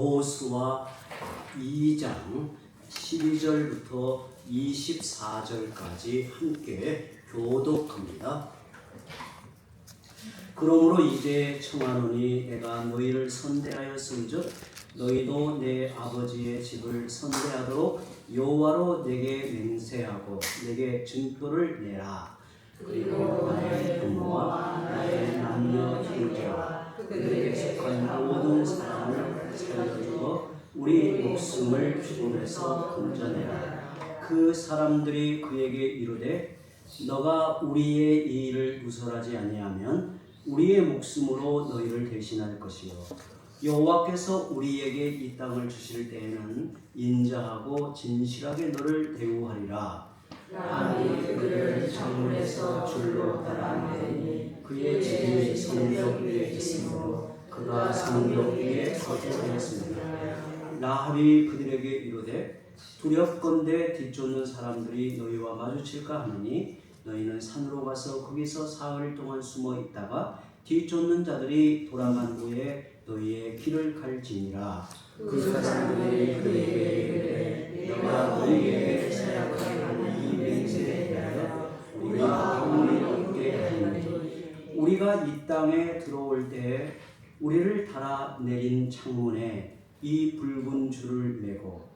여호수아 2장 12절부터 24절까지 함께 교독합니다. 그러므로 이제 청하노니 내가 너희를 선대하였은즉 너희도 내 아버지의 집을 선대하도록 여호와로 내게 맹세하고 내게 증표를 내라. 그리고 나의 부모와 나의 남녀 형제와 그들에게 속한 모든 사람을 살려주어 우리 목숨을 죽음에서 건져내라. 그 사람들이 그에게 이르되 너가 우리의 이 일을 누설하지 아니하면 우리의 목숨으로 너희를 대신할 것이요 여호와께서 우리에게 이 땅을 주실 때에는 인자하고 진실하게 너를 대우하리라. 나니 그를 창문에서 줄로 따라내니 그의 집이 성벽 위에 있으므로 그가 성벽 위에 거주하였습니다. 라합이 그들에게 이르되 두렵건대 뒤쫓는 사람들이 너희와 마주칠까 하느니 너희는 산으로 가서 거기서 사흘 동안 숨어 있다가 뒤쫓는 자들이 돌아간 후에 너희의 길을 갈지니라. 그 사람들이 그에게 이르되 내가 너희에게 사역하게 하는 이 맹세에 대하여 우리가 경험이 없게 하리니 우리가 이 땅에 들어올 때 우리를 달아내린 창문에 이 붉은 줄을 메고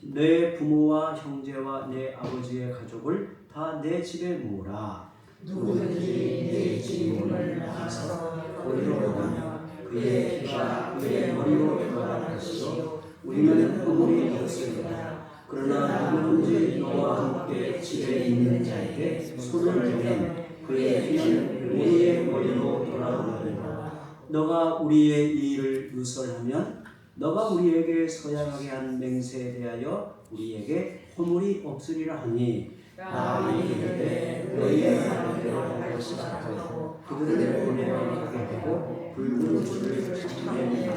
내 부모와 형제와 내 아버지의 가족을 다 내 집에 모으라. 누구든지 내 집 문을 나가서 거리로 가면 그의 피가 그의 머리로 돌아갈 것이요 우리는 허물이 없으리라. 그러나 누구든지 너와 함께 집에 있는 자에게 손을 대면 그의 피는 우리의 머리로 돌아오리라. 너가 우리의 이 일을 누설하면 너가 우리에게 서양하게 한 맹세에 대하여 우리에게 허물이 없으리라 하니 나니 이르되 너희의 말대로 할 것이다 하고 그들을 보내어 가게 되고 붉은 줄을 찾아내니라.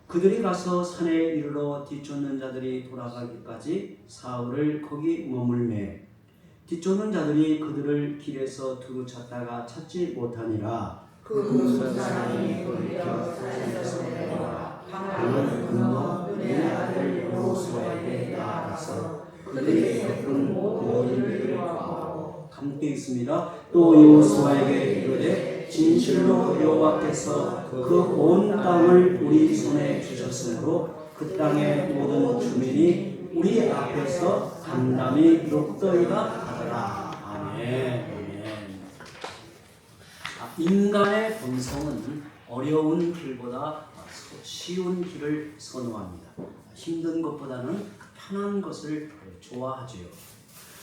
그들이 가서 산에 이르러 뒤쫓는 자들이 돌아가기까지 사흘을 거기 머물매 뒤쫓는 자들이 그들을 길에서 두루 찾다가 찾지 못하니라. 그 사람이 돌이켜 산에서 내려와 강을 건너 내 아들 여호수아에게 나아가서 그들이 겪은 모든 일을 고하고 함께 있습니다. 또 여호수아에게 이르되 진실로 여호와께서 그 온 땅을 우리 손에 주셨으므로 그 땅의 모든 주민이 우리 앞에서 담담히 높더이다 하더라. 아멘. 인간의 본성은 어려운 길보다 쉬운 길을 선호합니다. 힘든 것보다는 편한 것을 좋아하지요.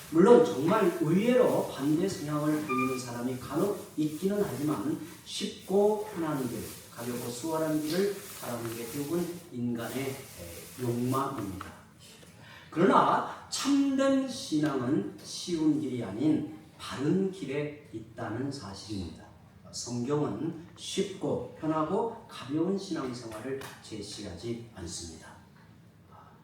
물론 정말 의외로 반대 성향을 보이는 사람이 간혹 있기는 하지만 쉽고 편한 길, 가볍고 수월한 길을 가는 게 대부분 인간의 욕망입니다. 그러나 참된 신앙은 쉬운 길이 아닌 바른 길에 있다는 사실입니다. 성경은 쉽고 편하고 가벼운 신앙생활을 제시하지 않습니다.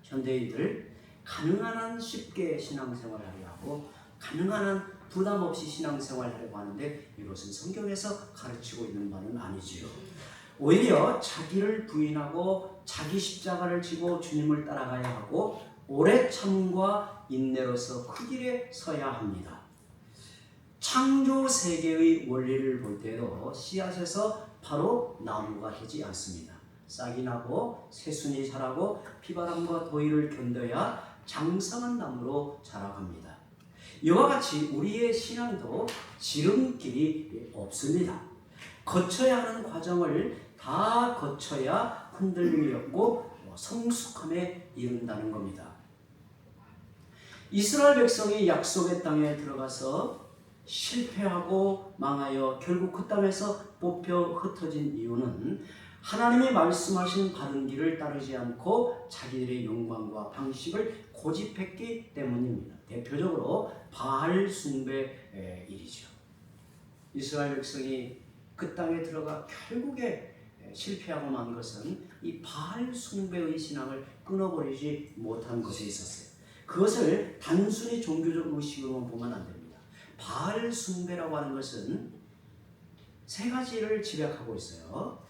현대인들 가능한 한 쉽게 신앙생활을 하려 하고 가능한 한 부담 없이 신앙생활을 하려고 하는데 이것은 성경에서 가르치고 있는 바는 아니지요. 오히려 자기를 부인하고 자기 십자가를 지고 주님을 따라가야 하고 오래 참음과 인내로서 그 길에 서야 합니다. 창조 세계의 원리를 볼 때도 씨앗에서 바로 나무가 되지 않습니다. 싹이 나고 새순이 자라고 비바람과 더위를 견뎌야 장성한 나무로 자라갑니다. 이와 같이 우리의 신앙도 지름길이 없습니다. 거쳐야 하는 과정을 다 거쳐야 흔들림이 없고 성숙함에 이른다는 겁니다. 이스라엘 백성이 약속의 땅에 들어가서 실패하고 망하여 결국 그 땅에서 뽑혀 흩어진 이유는 하나님이 말씀하신 바른 길을 따르지 않고 자기들의 욕망과 방식을 고집했기 때문입니다. 대표적으로 바알 숭배 일이죠. 이스라엘 백성이 그 땅에 들어가 결국에 실패하고 만 것은 이 바알 숭배의 신앙을 끊어버리지 못한 것에 있었어요. 그것을 단순히 종교적 의식으로만 보면 안 됩니다. 바알 숭배라고 하는 것은 세 가지를 집약하고 있어요.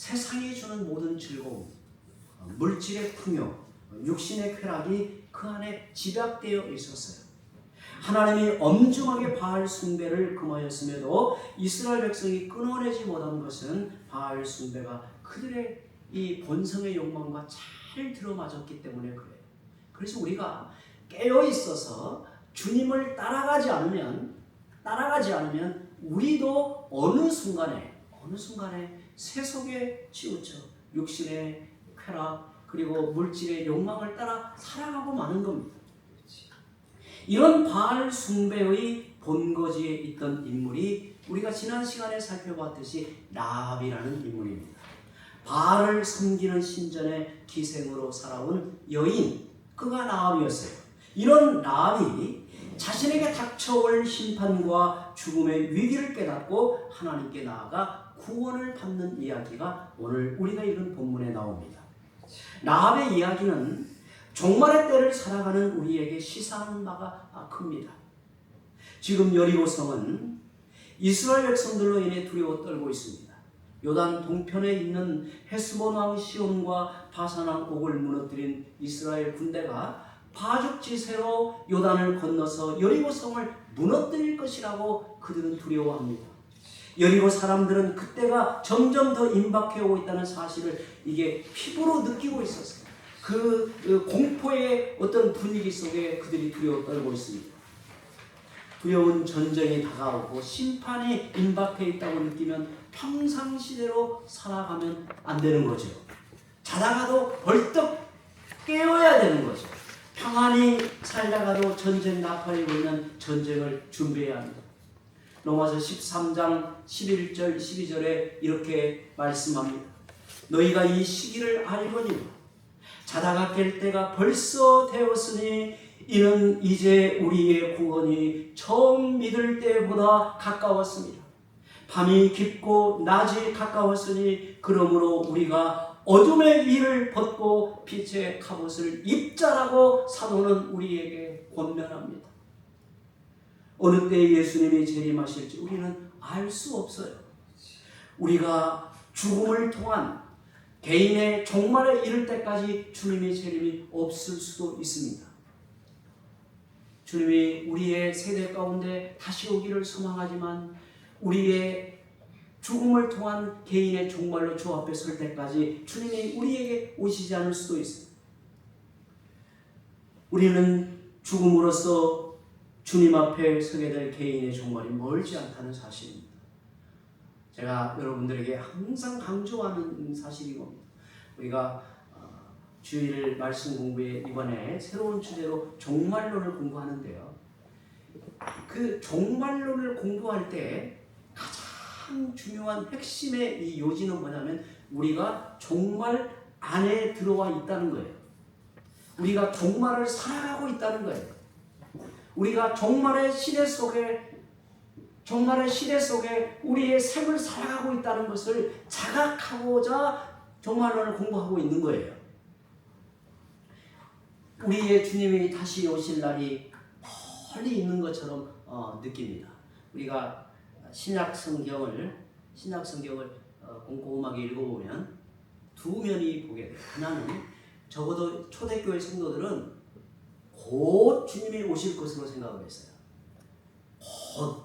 세상이 주는 모든 즐거움, 물질의 풍요, 육신의 쾌락이 그 안에 집약되어 있었어요. 하나님이 엄중하게 바알 숭배를 금하였음에도 이스라엘 백성이 끊어내지 못한 것은 바알 숭배가 그들의 이 본성의 욕망과 잘 들어맞았기 때문에 그래요. 그래서 우리가 깨어 있어서 주님을 따라가지 않으면 우리도 어느 순간에 세속에 치우쳐 육신의 쾌락 그리고 물질의 욕망을 따라 살아가고 마는 겁니다. 이런 바알 숭배의 본거지에 있던 인물이 우리가 지난 시간에 살펴봤듯이 라합이라는 인물입니다. 바알을 섬기는 신전의 기생으로 살아온 여인, 그가 라합이었어요. 이런 라합이 자신에게 닥쳐올 심판과 죽음의 위기를 깨닫고 하나님께 나아가 구원을 받는 이야기가 오늘 우리가 읽은 본문에 나옵니다. 라합의 이야기는 종말의 때를 살아가는 우리에게 시사하는 바가 큽니다. 지금 여리고성은 이스라엘 백성들로 인해 두려워 떨고 있습니다. 요단 동편에 있는 헤스본 왕 시온과 바산 왕 옥을 무너뜨린 이스라엘 군대가 파죽지세로 요단을 건너서 여리고성을 무너뜨릴 것이라고 그들은 두려워합니다. 여리고 사람들은 그때가 점점 더 임박해오고 있다는 사실을 이게 피부로 느끼고 있었어요. 그 공포의 어떤 분위기 속에 그들이 두려워 떨고 있습니다. 두려운 전쟁이 다가오고 심판이 임박해 있다고 느끼면 평상시대로 살아가면 안 되는 거죠. 자다가도 벌떡 깨어야 되는 거죠. 평안히 살다가도 전쟁 나팔이고 있는 전쟁을 준비해야 합니다. 로마서 13장 11절 12절에 이렇게 말씀합니다. 너희가 이 시기를 알거니와 자다가 깰 때가 벌써 되었으니 이는 이제 우리의 구원이 처음 믿을 때보다 가까웠습니다. 밤이 깊고 낮이 가까웠으니 그러므로 우리가 어둠의 위를 벗고 빛의 갑옷을 입자라고 사도는 우리에게 권면합니다. 어느 때 예수님이 재림하실지 우리는 알 수 없어요. 우리가 죽음을 통한 개인의 종말에 이를 때까지 주님의 재림이 없을 수도 있습니다. 주님이 우리의 세대 가운데 다시 오기를 소망하지만 우리의 죽음을 통한 개인의 종말로 주 앞에 설 때까지 주님이 우리에게 오시지 않을 수도 있습니다. 우리는 죽음으로써 주님 앞에 서게 될 개인의 종말이 멀지 않다는 사실입니다. 제가 여러분들에게 항상 강조하는 사실이 겁니다. 우리가 주일 말씀 공부에 이번에 새로운 주제로 종말론을 공부하는데요. 그 종말론을 공부할 때 가장 중요한 핵심의 이 요지는 뭐냐면 우리가 종말 안에 들어와 있다는 거예요. 우리가 종말을 살아가고 있다는 거예요. 우리가 종말의 시대 속에 우리의 삶을 살아가고 있다는 것을 자각하고자 종말론을 공부하고 있는 거예요. 우리의 주님이 다시 오실 날이 멀리 있는 것처럼 느낍니다. 우리가 신약 성경을 꼼꼼하게 읽어보면 두 면이 보게 돼요. 하나는 적어도 초대교회 성도들은 곧 주님이 오실 것으로 생각을 했어요. 곧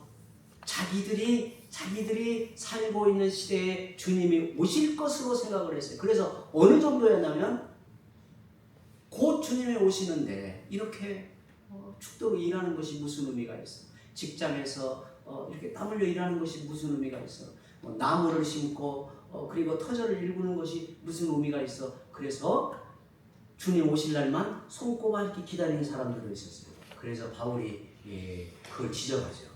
자기들이 살고 있는 시대에 주님이 오실 것으로 생각을 했어요. 그래서 어느 정도였냐면 곧 주님이 오시는데 이렇게 축도로 일하는 것이 무슨 의미가 있어? 직장에서 이렇게 땀 흘려 일하는 것이 무슨 의미가 있어? 나무를 심고 그리고 터전을 일구는 것이 무슨 의미가 있어? 그래서 주님 오실 날만 손꼽아 이렇게 기다리는 사람들도 있었어요. 그래서 바울이 그걸 지적하죠.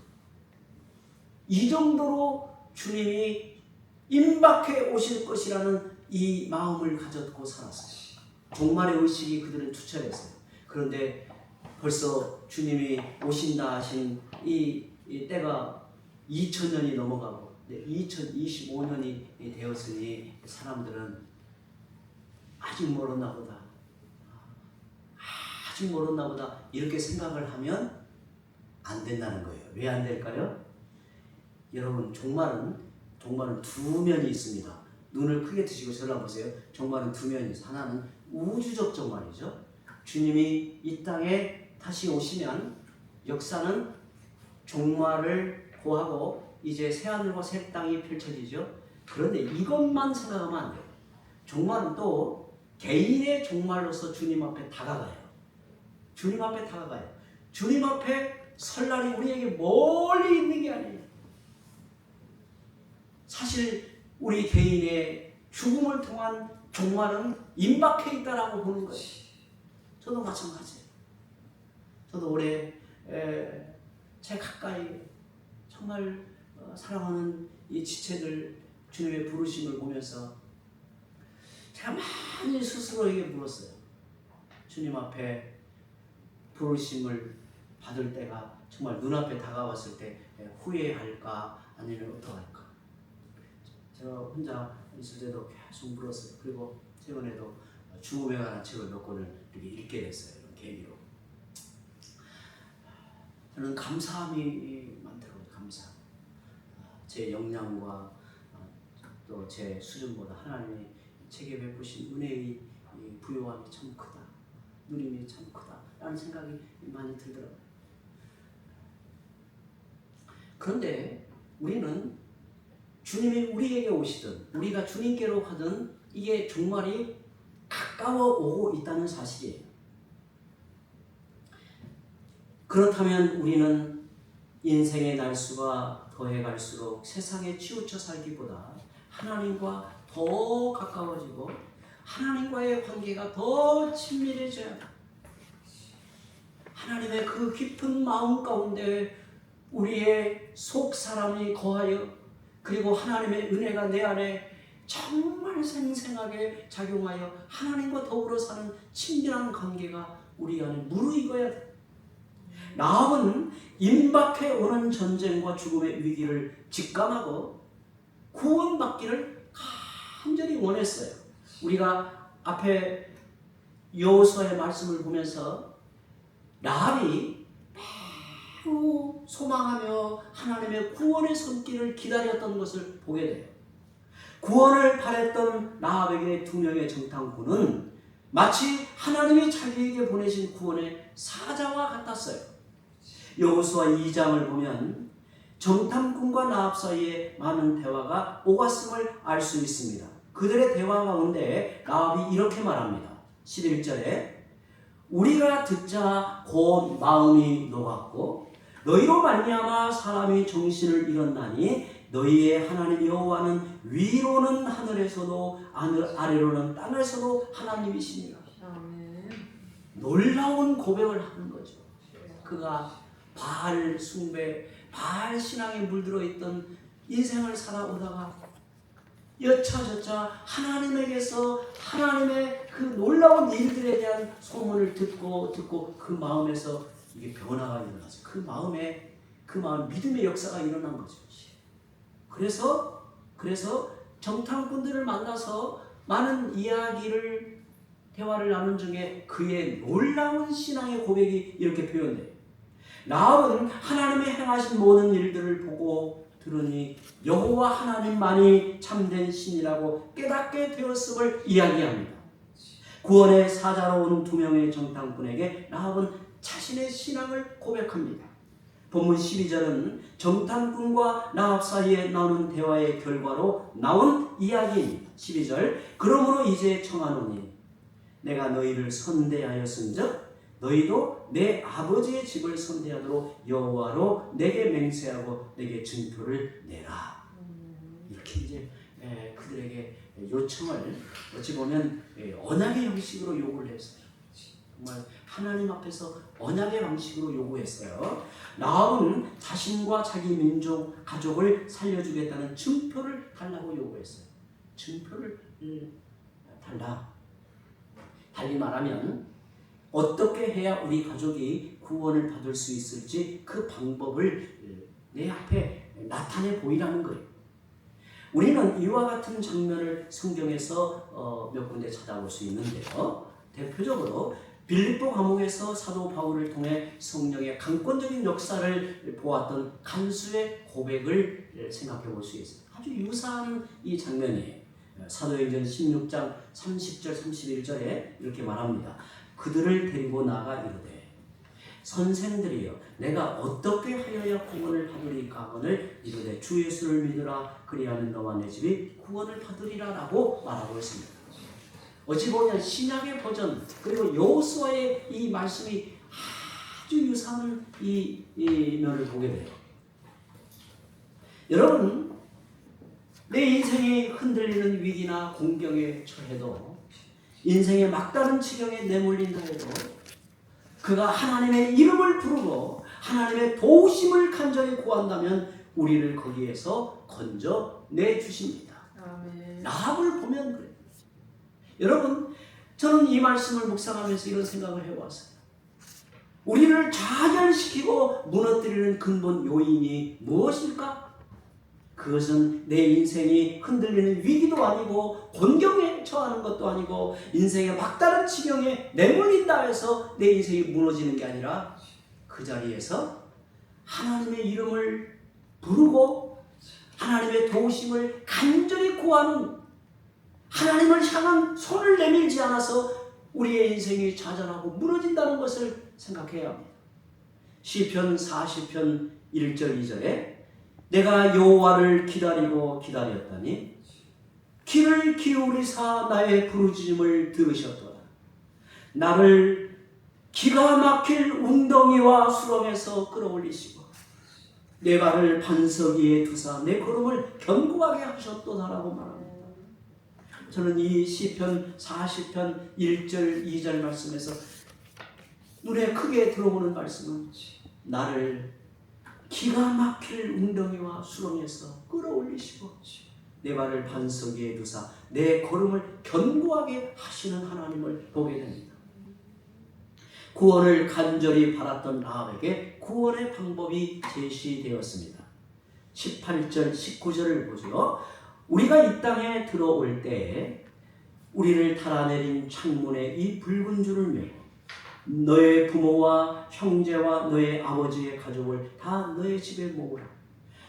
이 정도로 주님이 임박해 오실 것이라는 이 마음을 가졌고 살았어요. 종말의 의식이 그들은 투철했어요. 그런데 벌써 주님이 오신다 하신 이 때가 2000년이 넘어가고 2025년이 되었으니 사람들은 아직 멀었나 보다 이렇게 생각을 하면 안 된다는 거예요. 왜 안 될까요? 여러분 종말은 두 면이 있습니다. 눈을 크게 뜨시고 저를 한번 보세요. 종말은 두 면이 있어요. 하나는 우주적 종말이죠. 주님이 이 땅에 다시 오시면 역사는 종말을 고하고 이제 새하늘과 새 땅이 펼쳐지죠. 그런데 이것만 생각하면 안 돼요. 종말은 또 개인의 종말로서 주님 앞에 다가가요. 주님 앞에 다가가요. 주님 앞에 설 날이 우리에게 멀리 있는 게 아니에요. 사실 우리 개인의 죽음을 통한 종말은 임박해 있다라고 보는 거예요. 저도 마찬가지예요. 저도 올해 제 가까이 정말 사랑하는 이 지체들 주님의 부르심을 보면서 제가 많이 스스로에게 물었어요. 주님 앞에 부르심을 받을 때가 정말 눈앞에 다가왔을 때 후회할까 아니면 어떡할까. 제가 혼자 있을 때도 계속 물었어요. 그리고 최근에도 죽음에 관한 책을 몇 권을 이렇게 읽게 됐어요. 이런 계기로. 저는 감사함이 많더라고요. 감사함. 제 역량과 또 제 수준보다 하나님이 제게 베푸신 은혜의 부요함이 참 크다. 누림이 참 크다. 라는 생각이 많이 들더라고요. 그런데 우리는 주님이 우리에게 오시든 우리가 주님께로 가든 이게 종말이 가까워 오고 있다는 사실이에요. 그렇다면 우리는 인생의 날수가 더해갈수록 세상에 치우쳐 살기보다 하나님과 더 가까워지고 하나님과의 관계가 더 친밀해져야 합니다. 하나님의 그 깊은 마음 가운데 우리의 속 사람이 거하여 그리고 하나님의 은혜가 내 안에 정말 생생하게 작용하여 하나님과 더불어 사는 친밀한 관계가 우리 안에 무르익어야 돼. 라합은 임박해 오는 전쟁과 죽음의 위기를 직감하고 구원받기를 간절히 원했어요. 우리가 앞에 여호수아의 말씀을 보면서 라합이 매우 소망하며 하나님의 구원의 손길을 기다렸던 것을 보게 돼요. 구원을 바랬던 라합에게 두 명의 정탐꾼은 마치 하나님이 자기에게 보내신 구원의 사자와 같았어요. 여호수아 2장을 보면 정탐꾼과 라합 사이에 많은 대화가 오갔음을 알 수 있습니다. 그들의 대화 가운데 라합이 이렇게 말합니다. 11절에 우리가 듣자 곧 마음이 녹았고 너희로 말미암아 사람이 정신을 잃었나니 너희의 하나님 여호와는 위로는 하늘에서도 아래로는 땅에서도 하나님이시니라. 놀라운 고백을 하는 거죠. 그가 바알 숭배, 바알 신앙에 물들어 있던 인생을 살아오다가 여차저차 하나님에게서 하나님의 그 놀라운 일들에 대한 소문을 듣고 그 마음에서 이게 변화가 일어나서 그 마음에 믿음의 역사가 일어난 거죠. 그래서 정탐꾼들을 만나서 많은 대화를 나눈 중에 그의 놀라운 신앙의 고백이 이렇게 표현돼요. 라합은 하나님의 행하신 모든 일들을 보고 들으니 여호와 하나님만이 참된 신이라고 깨닫게 되었음을 이야기합니다. 구원의 사자로 온 두 명의 정탐꾼에게 라합은 자신의 신앙을 고백합니다. 본문 12절은 정탐꾼과 라합 사이에 나오는 대화의 결과로 나온 이야기입니다. 12절 그러므로 이제 청하노니 내가 너희를 선대하였은즉 너희도 내 아버지의 집을 선대하도록 여호와로 내게 맹세하고 내게 증표를 내라. 이렇게 이제 그들에게 요청을 어찌 보면 언약의 형식으로 요구를 했어요. 정말 하나님 앞에서 언약의 방식으로 요구했어요. 라합은 자신과 자기 민족, 가족을 살려주겠다는 증표를 달라고 요구했어요. 증표를 달라. 달리 말하면 어떻게 해야 우리 가족이 구원을 받을 수 있을지 그 방법을 내 앞에 나타내 보이라는 거예요. 우리는 이와 같은 장면을 성경에서 몇 군데 찾아볼 수 있는데요. 대표적으로 빌립보 감옥에서 사도 바울을 통해 성령의 강권적인 역사를 보았던 간수의 고백을 생각해 볼 수 있어요. 아주 유사한 이 장면이에요. 사도행전 16장 30절 31절에 이렇게 말합니다. 그들을 데리고 나가 이르되 선생들이여 내가 어떻게 하여야 구원을 받으리까 하거늘 이르되 주 예수를 믿으라 그리하면 너와 내 집이 구원을 받으리라 라고 말하고 있습니다. 어찌 보면 신약의 버전 그리고 여호수아의 이 말씀이 아주 유사한 이 면을 보게 돼요. 여러분, 내 인생이 흔들리는 위기나 공경에 처해도 인생의 막다른 지경에 내몰린다 해도 그가 하나님의 이름을 부르고 하나님의 도우심을 간절히 구한다면 우리를 거기에서 건져내 주십니다. 아멘. 라합을 보면 그래요. 여러분, 저는 이 말씀을 묵상하면서 이런 생각을 해왔어요. 우리를 좌절시키고 무너뜨리는 근본 요인이 무엇일까? 그것은 내 인생이 흔들리는 위기도 아니고 곤경에 처하는 것도 아니고 인생의 막다른 지경에 내몰린다 해서 내 인생이 무너지는 게 아니라 그 자리에서 하나님의 이름을 부르고 하나님의 도우심을 간절히 구하는 하나님을 향한 손을 내밀지 않아서 우리의 인생이 좌절하고 무너진다는 것을 생각해야 합니다. 시편 40편 1절 2절에 내가 여호와를 기다리고 기다렸더니 귀를 기울이사 나의 부르짖음을 들으셨도다. 나를 기가 막힐 웅덩이와 수렁에서 끌어올리시고 내 발을 반석 위에 두사 내 걸음을 견고하게 하셨도다라고 말합니다. 저는 이 시편 40편 1절 2절 말씀에서 눈에 크게 들어오는 말씀은 나를 기가 막힐 웅덩이와 수렁에서 끌어올리시고 내 발을 반석 위에 두사 내 걸음을 견고하게 하시는 하나님을 보게 됩니다. 구원을 간절히 바랐던 라합에게 구원의 방법이 제시되었습니다. 18절 19절을 보죠. 우리가 이 땅에 들어올 때 우리를 달아내린 창문에 이 붉은 줄을 메고 너의 부모와 형제와 너의 아버지의 가족을 다 너의 집에 모으라.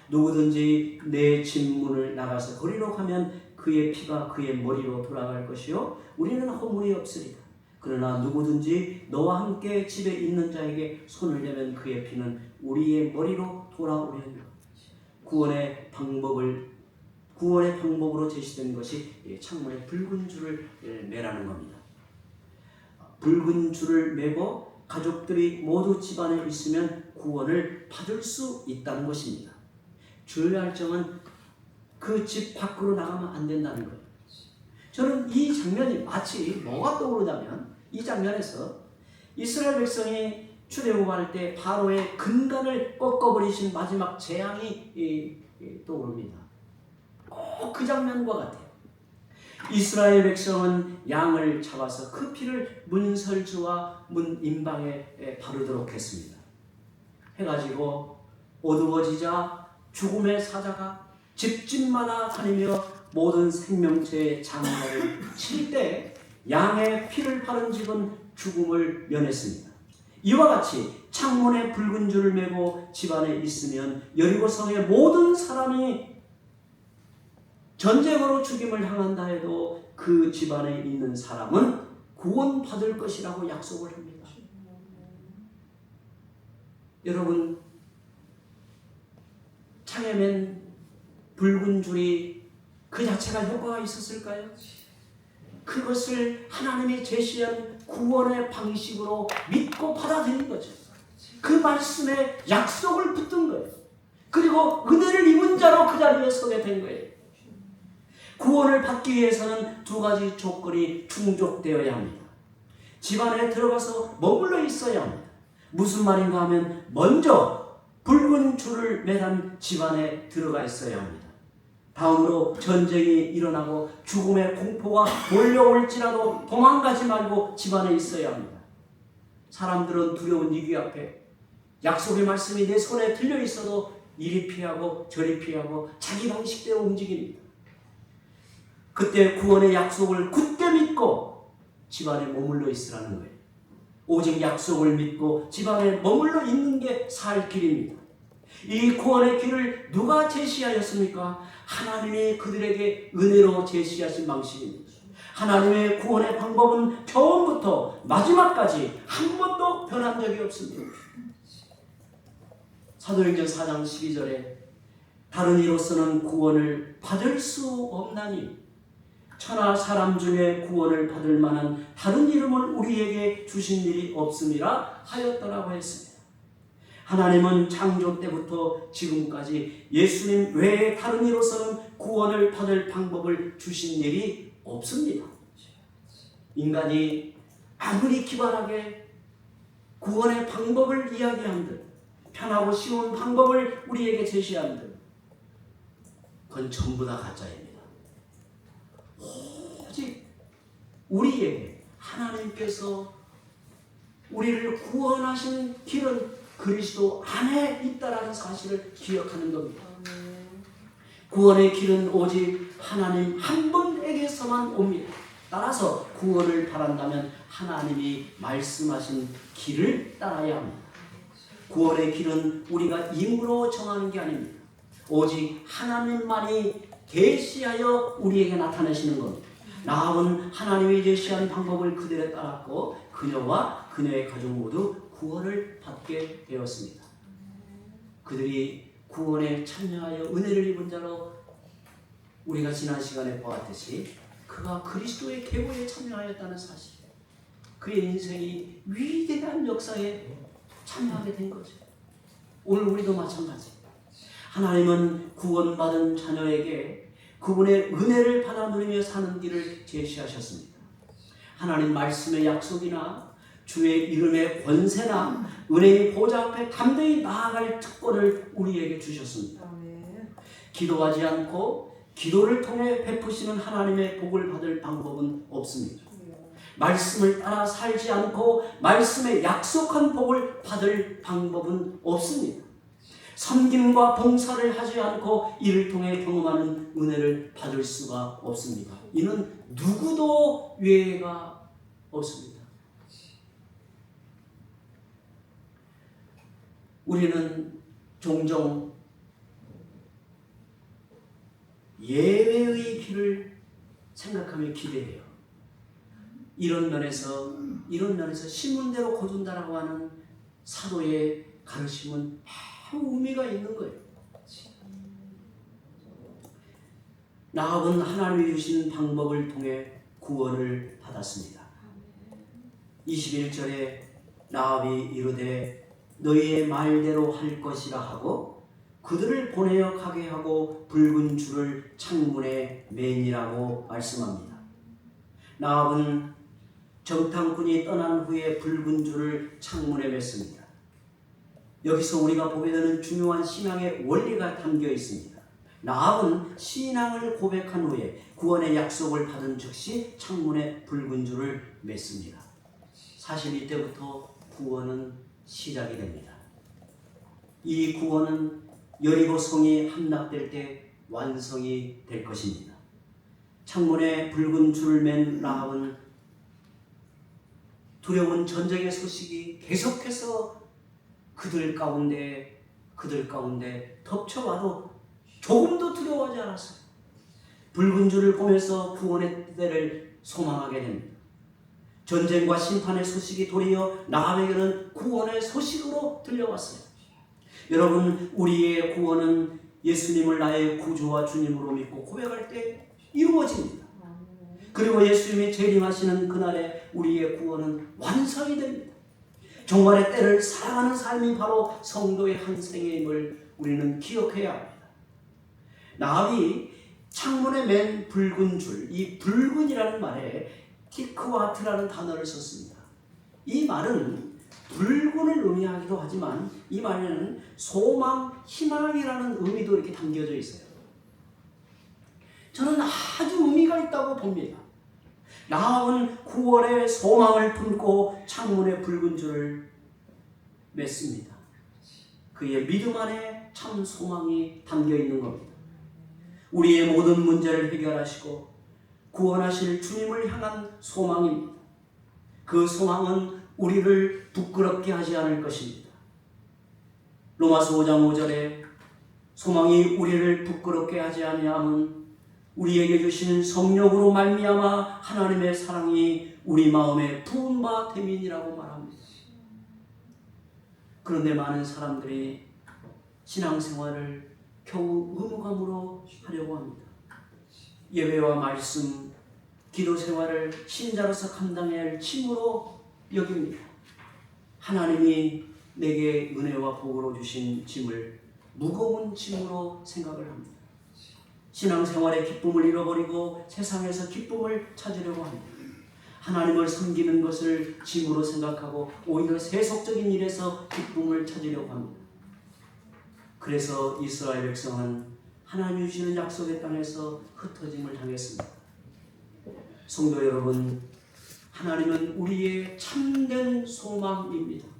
누구든지 내 집 문을 나가서 거리로 가면 그의 피가 그의 머리로 돌아갈 것이요 우리는 허물이 없으리라. 그러나 누구든지 너와 함께 집에 있는 자에게 손을 대면 그의 피는 우리의 머리로 돌아오려니와. 구원의 방법으로 제시된 것이 창문에 붉은 줄을 매라는 겁니다. 붉은 줄을 매고 가족들이 모두 집안에 있으면 구원을 받을 수 있다는 것입니다. 주의할 점은 그 집 밖으로 나가면 안 된다는 거예요. 저는 이 장면이 마치 뭐가 떠오르냐면 이 장면에서 이스라엘 백성이 출애굽할 때 바로의 근간을 꺾어버리신 마지막 재앙이 떠오릅니다. 꼭 그 장면과 같아요. 이스라엘 백성은 양을 잡아서 그 피를 문설주와 문 임방에 바르도록 했습니다. 해가지고 어두워지자 죽음의 사자가 집집마다 다니며 모든 생명체의 장애를 칠 때 양의 피를 바른 집은 죽음을 면했습니다. 이와 같이 창문에 붉은 줄을 메고 집안에 있으면 여리고성의 모든 사람이 전쟁으로 죽임을 당한다 해도 그 집안에 있는 사람은 구원받을 것이라고 약속을 합니다. 여러분, 창에 맨 붉은 줄이 그 자체가 효과가 있었을까요? 그것을 하나님이 제시한 구원의 방식으로 믿고 받아들인 거죠. 그 말씀에 약속을 붙든 거예요. 그리고 은혜를 입은 자로 그 자리에 서게 된 거예요. 구원을 받기 위해서는 두 가지 조건이 충족되어야 합니다. 집안에 들어가서 머물러 있어야 합니다. 무슨 말인가 하면 먼저 붉은 줄을 매단 집안에 들어가 있어야 합니다. 다음으로 전쟁이 일어나고 죽음의 공포가 몰려올지라도 도망가지 말고 집안에 있어야 합니다. 사람들은 두려운 위기 앞에 약속의 말씀이 내 손에 들려 있어도 이리 피하고 저리 피하고 자기 방식대로 움직입니다. 그때 구원의 약속을 굳게 믿고 집안에 머물러 있으라는 거예요. 오직 약속을 믿고 집안에 머물러 있는 게 살 길입니다. 이 구원의 길을 누가 제시하였습니까? 하나님이 그들에게 은혜로 제시하신 방식입니다. 하나님의 구원의 방법은 처음부터 마지막까지 한 번도 변한 적이 없습니다. 사도행전 4장 12절에 다른 이로서는 구원을 받을 수 없나니 천하 사람 중에 구원을 받을 만한 다른 이름을 우리에게 주신 일이 없음이라 하였더라고 했습니다. 하나님은 창조 때부터 지금까지 예수님 외에 다른 이로서는 구원을 받을 방법을 주신 일이 없습니다. 인간이 아무리 기발하게 구원의 방법을 이야기한들, 편하고 쉬운 방법을 우리에게 제시한들, 그건 전부 다 가짜입니다. 오직 우리에게 하나님께서 우리를 구원하신 길은 그리스도 안에 있다라는 사실을 기억하는 겁니다. 구원의 길은 오직 하나님 한 분에게서만 옵니다. 따라서 구원을 바란다면 하나님이 말씀하신 길을 따라야 합니다. 구원의 길은 우리가 임으로 정하는 게 아닙니다. 오직 하나님만이 계시하여 우리에게 나타내시는 겁니다. 라합은 하나님이 제시한 방법을 그대로 따랐고 그녀와 그녀의 가족 모두 구원을 받게 되었습니다. 그들이 구원에 참여하여 은혜를 입은 자로 우리가 지난 시간에 보았듯이 그가 그리스도의 계보에 참여하였다는 사실, 그의 인생이 위대한 역사에 참여하게 된 거죠. 오늘 우리도 마찬가지. 하나님은 구원받은 자녀에게 그분의 은혜를 받아 누리며 사는 길을 제시하셨습니다. 하나님 말씀의 약속이나 주의 이름의 권세나 은혜의 보좌 앞에 담대히 나아갈 특권을 우리에게 주셨습니다. 기도하지 않고 기도를 통해 베푸시는 하나님의 복을 받을 방법은 없습니다. 말씀을 따라 살지 않고 말씀의 약속한 복을 받을 방법은 없습니다. 섬김과 봉사를 하지 않고 이를 통해 경험하는 은혜를 받을 수가 없습니다. 이는 누구도 예외가 없습니다. 우리는 종종 예외의 길을 생각하며 기대해요. 이런 면에서 신문대로 거둔다라고 하는 사도의 가르침은 매우 의미가 있는 거예요. 라합은 하나님이 주신 방법을 통해 구원을 받았습니다. 21절에 라합이 이르되 너희의 말대로 할 것이라 하고 그들을 보내어 가게 하고 붉은 줄을 창문에 매니라고 말씀합니다. 라합은 정탐꾼이 떠난 후에 붉은 줄을 창문에 맸습니다. 여기서 우리가 보게 되는 중요한 신앙의 원리가 담겨 있습니다. 라합은 신앙을 고백한 후에 구원의 약속을 받은 즉시 창문에 붉은 줄을 맸습니다. 사실 이때부터 구원은 시작이 됩니다. 이 구원은 여리고 성이 함락될 때 완성이 될 것입니다. 창문에 붉은 줄을 맨 라합은 두려운 전쟁의 소식이 계속해서 그들 가운데 덮쳐와도 조금도 두려워하지 않았어요. 붉은 줄을 보면서 구원의 때를 소망하게 됩니다. 전쟁과 심판의 소식이 도리어 라합에게는 구원의 소식으로 들려왔어요. 여러분, 우리의 구원은 예수님을 나의 구주와 주님으로 믿고 고백할 때 이루어집니다. 그리고 예수님이 재림하시는 그날에 우리의 구원은 완성이 됩니다. 종말의 때를 살아가는 삶이 바로 성도의 한 생애임을 우리는 기억해야 합니다. 라합이 창문에 맨 붉은 줄, 이 붉은이라는 말에 티크와트라는 단어를 썼습니다. 이 말은 붉은을 의미하기도 하지만 이 말에는 소망, 희망이라는 의미도 이렇게 담겨져 있어요. 저는 아주 의미가 있다고 봅니다. 라합은 구원의 소망을 품고 창문에 붉은 줄을 맸습니다. 그의 믿음 안에 참 소망이 담겨 있는 겁니다. 우리의 모든 문제를 해결하시고 구원하실 주님을 향한 소망입니다. 그 소망은 우리를 부끄럽게 하지 않을 것입니다. 로마서 5장 5절에 소망이 우리를 부끄럽게 하지 아니함은 우리에게 주시는 성령으로 말미암아 하나님의 사랑이 우리 마음에 부은 바 됨이니라고 말합니다. 그런데 많은 사람들이 신앙생활을 겨우 의무감으로 하려고 합니다. 예배와 말씀, 기도 생활을 신자로서 감당해야 할 짐으로 여깁니다. 하나님이 내게 은혜와 복으로 주신 짐을 무거운 짐으로 생각을 합니다. 신앙생활의 기쁨을 잃어버리고 세상에서 기쁨을 찾으려고 합니다. 하나님을 섬기는 것을 짐으로 생각하고 오히려 세속적인 일에서 기쁨을 찾으려고 합니다. 그래서 이스라엘 백성은 하나님이 주시는 약속의 땅에서 흩어짐을 당했습니다. 성도 여러분, 하나님은 우리의 참된 소망입니다.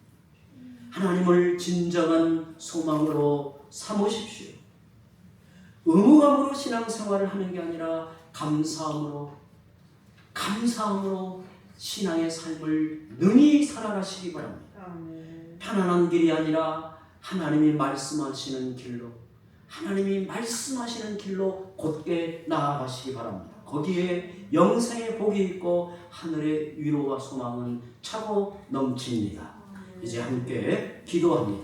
하나님을 진정한 소망으로 삼으십시오. 의무감으로 신앙생활을 하는 게 아니라 감사함으로 신앙의 삶을 능히 살아가시기 바랍니다. 편안한 길이 아니라 하나님이 말씀하시는 길로 곧게 나아가시기 바랍니다. 거기에 영생의 복이 있고 하늘의 위로와 소망은 차고 넘칩니다. 이제 함께 기도합니다.